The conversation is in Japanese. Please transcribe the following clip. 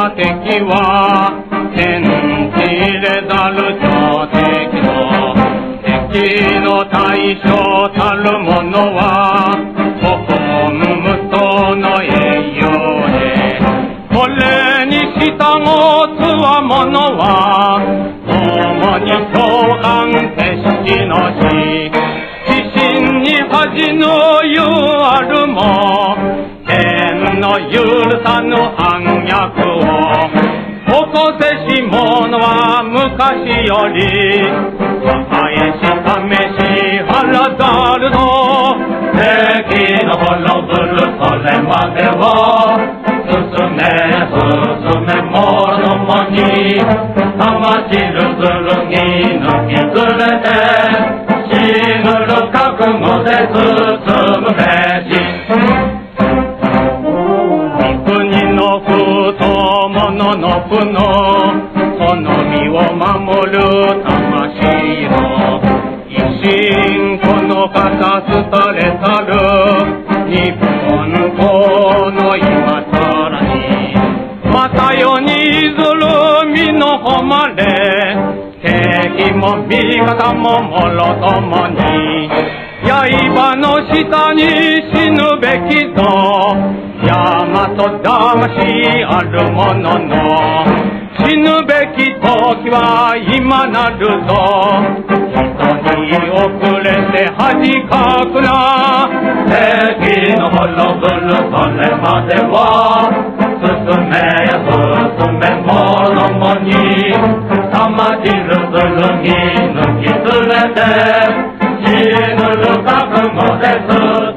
な敵は天地れざる強敵の敵の対象たる者は古今無双の栄養でこれに従うつわものは共に共感決しのし自身に恥の言うあるも天の許さぬ反逆を起こせし者は昔より若えし試し腹ざるの敵の滅ぶるそれまでは進め者どもに魂る剣抜き連れて死ぬる覚悟で進むべし三国の不と者の不のその身を守る魂の一心この方廃れたる日本この今更にまた世にずる身の誉れ敵も味方ももろともに刃の下に死ぬべきぞ大和魂あるものの死ぬべき時は今なるぞ人に遅れて恥かくな敵の滅ぶるそれまでは進め者もに魂る剣抜き連れて死ぬる覚悟です